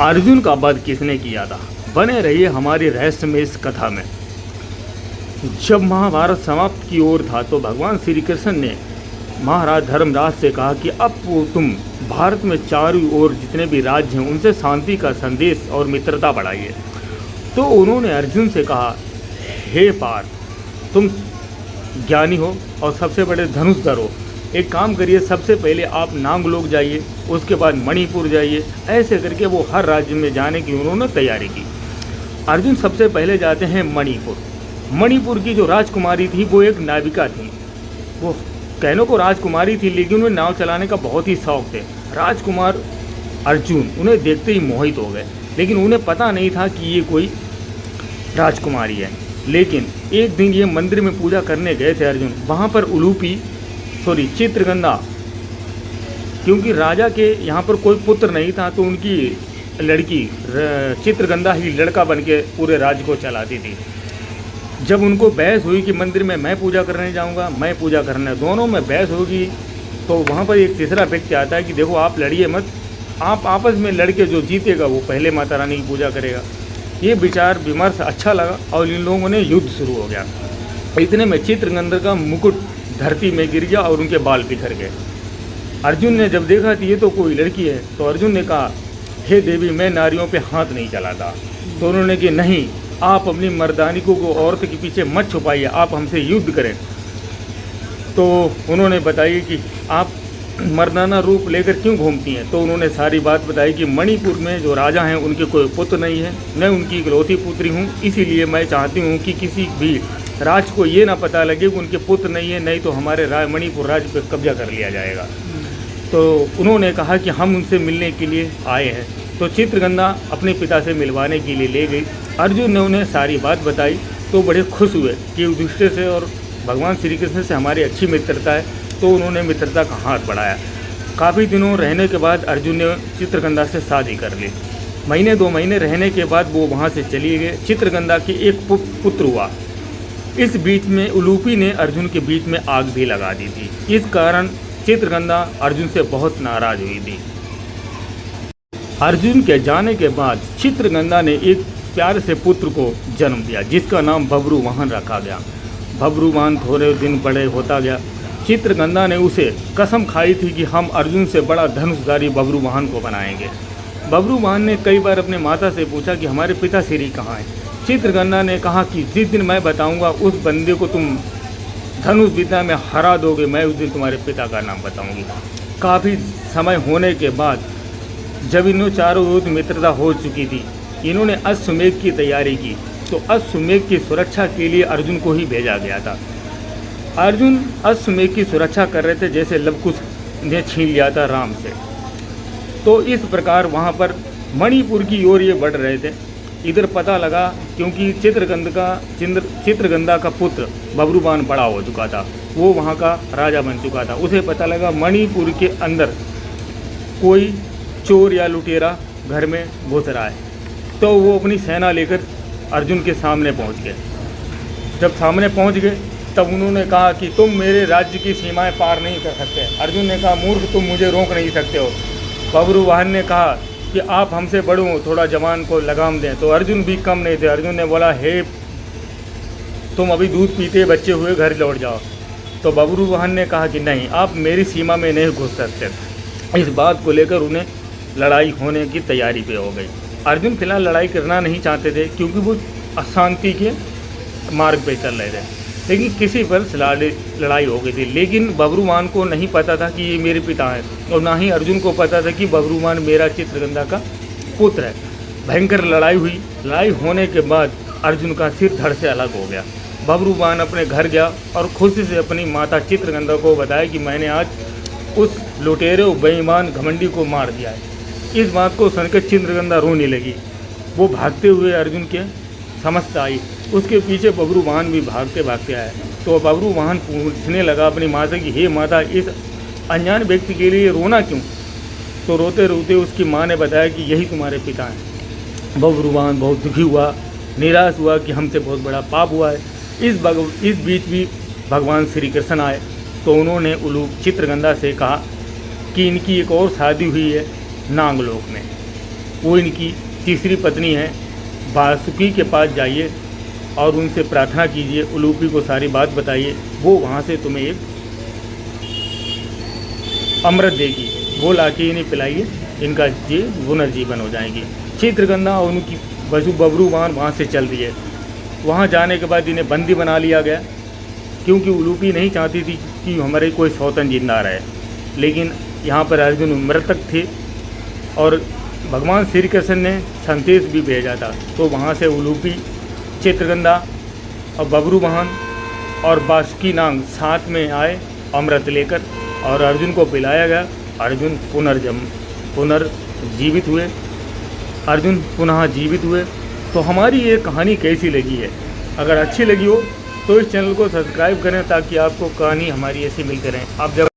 अर्जुन का वध किसने किया था? बने रहिए हमारी रहस्य में इस कथा में। जब महाभारत समाप्त की ओर था तो भगवान श्री कृष्ण ने महाराज धर्मराज से कहा कि अब तुम भारत में चारों ओर जितने भी राज्य हैं उनसे शांति का संदेश और मित्रता बढ़ाइए। तो उन्होंने अर्जुन से कहा, हे पार्थ, तुम ज्ञानी हो और सबसे बड़े धनुषधर हो, एक काम करिए, सबसे पहले आप नांगलोक जाइए, उसके बाद मणिपुर जाइए। ऐसे करके वो हर राज्य में जाने की उन्होंने तैयारी की। अर्जुन सबसे पहले जाते हैं मणिपुर। मणिपुर की जो राजकुमारी थी वो एक नाविका थी। वो कहने को राजकुमारी थी लेकिन उन्हें नाव चलाने का बहुत ही शौक थे। राजकुमार अर्जुन उन्हें देखते ही मोहित हो गए, लेकिन उन्हें पता नहीं था कि ये कोई राजकुमारी है। लेकिन एक दिन ये मंदिर में पूजा करने गए थे अर्जुन, वहाँ पर चित्रगंधा, क्योंकि राजा के यहाँ पर कोई पुत्र नहीं था तो उनकी लड़की चित्रगंधा ही लड़का बन के पूरे राज्य को चलाती थी। जब उनको बहस हुई कि मंदिर में मैं पूजा करने जाऊँगा, मैं पूजा करने, दोनों में बहस होगी, तो वहाँ पर एक तीसरा व्यक्ति आता है कि देखो आप लड़िए मत, आप आपस में लड़के जो जीतेगा वो पहले माता रानी की पूजा करेगा। ये विचार विमर्श अच्छा लगा और इन लोगों ने युद्ध शुरू हो गया। इतने में चित्रगंधा का मुकुट धरती में गिर गया और उनके बाल बिखर गए। अर्जुन ने जब देखा कि ये तो कोई लड़की है तो अर्जुन ने कहा, हे देवी, मैं नारियों पे हाथ नहीं चलाता। तो उन्होंने कि नहीं, आप अपनी मर्दानी को औरत के पीछे मत छुपाइए, आप हमसे युद्ध करें। तो उन्होंने बताई कि आप मर्दाना रूप लेकर क्यों घूमती हैं। तो उन्होंने सारी बात बताई कि मणिपुर में जो राजा हैं उनके कोई पुत्र नहीं है, मैं उनकी इकलौती पुत्री हूँ, इसीलिए मैं चाहती हूँ कि किसी भी राज को ये ना पता लगे कि उनके पुत्र नहीं है, नहीं तो हमारे मणिपुर राज्य पर कब्जा कर लिया जाएगा। तो उन्होंने कहा कि हम उनसे मिलने के लिए आए हैं। तो चित्रगंधा अपने पिता से मिलवाने के लिए ले गई। अर्जुन ने उन्हें सारी बात बताई तो बड़े खुश हुए कि युधिष्ठिर से और भगवान श्री कृष्ण से हमारी अच्छी मित्रता है, तो उन्होंने मित्रता का हाथ बढ़ाया। काफ़ी दिनों रहने के बाद अर्जुन ने चित्रगंधा से शादी कर ली। महीने 2 महीने रहने के बाद वो वहाँ से चली गए। चित्रगंधा के एक पुत्र हुआ। इस बीच में उलूपी ने अर्जुन के बीच में आग भी लगा दी थी। इस कारण चित्रगंधा अर्जुन से बहुत नाराज हुई थी। अर्जुन के जाने के बाद चित्रगंधा ने एक प्यारे से पुत्र को जन्म दिया जिसका नाम बब्रुवाहन रखा गया। बब्रुवाहन थोड़े दिन बड़े होता गया। चित्रगंधा ने उसे कसम खाई थी कि हम अर्जुन से बड़ा धनुषधारी बब्रुवाहन को बनाएंगे। बब्रुवाहन ने कई बार अपने माता से पूछा कि हमारे पिता श्री कहाँ हैं। चित्रगंधा ने कहा कि जिस दिन मैं बताऊंगा उस बंदे को तुम धनुष विद्या में हरा दोगे, मैं उस दिन तुम्हारे पिता का नाम बताऊंगी। काफ़ी समय होने के बाद जब इन्हों चारों ओर मित्रता हो चुकी थी, इन्होंने अश्वमेध की तैयारी की। तो अश्वमेध की सुरक्षा के लिए अर्जुन को ही भेजा गया था। अर्जुन अश्वमेध की सुरक्षा कर रहे थे जैसे लवकुश ने छीन लिया था राम से। तो इस प्रकार वहाँ पर मणिपुर की ओर ये बढ़ रहे थे। इधर पता लगा क्योंकि चित्रगंधा का पुत्र बब्रुवाहन बड़ा हो चुका था, वो वहाँ का राजा बन चुका था। उसे पता लगा मणिपुर के अंदर कोई चोर या लुटेरा घर में घुस रहा है। तो वो अपनी सेना लेकर अर्जुन के सामने पहुँच गए। जब सामने पहुँच गए तब उन्होंने कहा कि तुम मेरे राज्य की सीमाएं पार नहीं कर सकते। अर्जुन ने कहा, मूर्ख, तुम मुझे रोक नहीं सकते हो। बब्रुवाहन ने कहा कि आप हमसे बड़े हो, थोड़ा जवान को लगाम दें। तो अर्जुन भी कम नहीं थे। अर्जुन ने बोला, हे, तुम अभी दूध पीते बच्चे हुए घर लौट जाओ। तो बब्रुवाहन ने कहा कि नहीं, आप मेरी सीमा में नहीं घुस सकते। इस बात को लेकर उन्हें लड़ाई होने की तैयारी पे हो गई। अर्जुन फिलहाल लड़ाई करना नहीं चाहते थे क्योंकि वो अशांति के मार्ग पे चल रहे थे, लेकिन किसी पर लड़ाई हो गई थी। लेकिन बब्रुवाहन को नहीं पता था कि ये मेरे पिता हैं और ना ही अर्जुन को पता था कि बब्रुवाहन मेरा चित्रगंधा का पुत्र है। भयंकर लड़ाई हुई। लड़ाई होने के बाद अर्जुन का सिर धड़ से अलग हो गया। बब्रुवाहन अपने घर गया और खुशी से अपनी माता चित्रगंधा को बताया कि मैंने आज उस लुटेरे बेईमान घमंडी को मार दिया है। इस बात को सुनकर चित्रगंधा रोने लगी। वो भागते हुए अर्जुन के समस्त आई। उसके पीछे बब्रुवाहन भी भागते भागते आया। तो बब्रुवाहन पूछने लगा अपनी माता की, हे माता, इस अनजान व्यक्ति के लिए रोना क्यों? तो रोते रोते उसकी माँ ने बताया कि यही तुम्हारे पिता हैं। बब्रुवाहन बहुत दुखी हुआ, निराश हुआ कि हमसे बहुत बड़ा पाप हुआ है। इस बीच भी भगवान श्री कृष्ण आए तो उन्होंने चित्रगंधा से कहा कि इनकी एक और शादी हुई है नांगलोक में। वो इनकी तीसरी पत्नी है। वासुकी के पास जाइए और उनसे प्रार्थना कीजिए, उलूपी को सारी बात बताइए, वो वहाँ से तुम्हें एक अमृत देगी, वो लाके इन्हें पिलाइए, इनका ये पुनर्जीवन हो जाएंगे। चित्रगंधा और उनकी बबरूवान वहाँ से चल रही है। वहाँ जाने के बाद इन्हें बंदी बना लिया गया, क्योंकि उलूपी नहीं चाहती थी कि हमारे कोई सौतन जिंदा रहे। लेकिन यहाँ पर अर्जुन मृतक थे और भगवान श्री कृष्ण ने संदेश भी भेजा था। तो वहाँ से उलूपी, चित्रगंधा और बबरूवाहन और बासुकी नाग साथ में आए अमृत लेकर, और अर्जुन को पिलाया गया। अर्जुन पुनर्जीवित हुए, अर्जुन पुनः जीवित हुए। तो हमारी ये कहानी कैसी लगी है? अगर अच्छी लगी हो तो इस चैनल को सब्सक्राइब करें, ताकि आपको कहानी हमारी ऐसी मिलती रहे। आप जब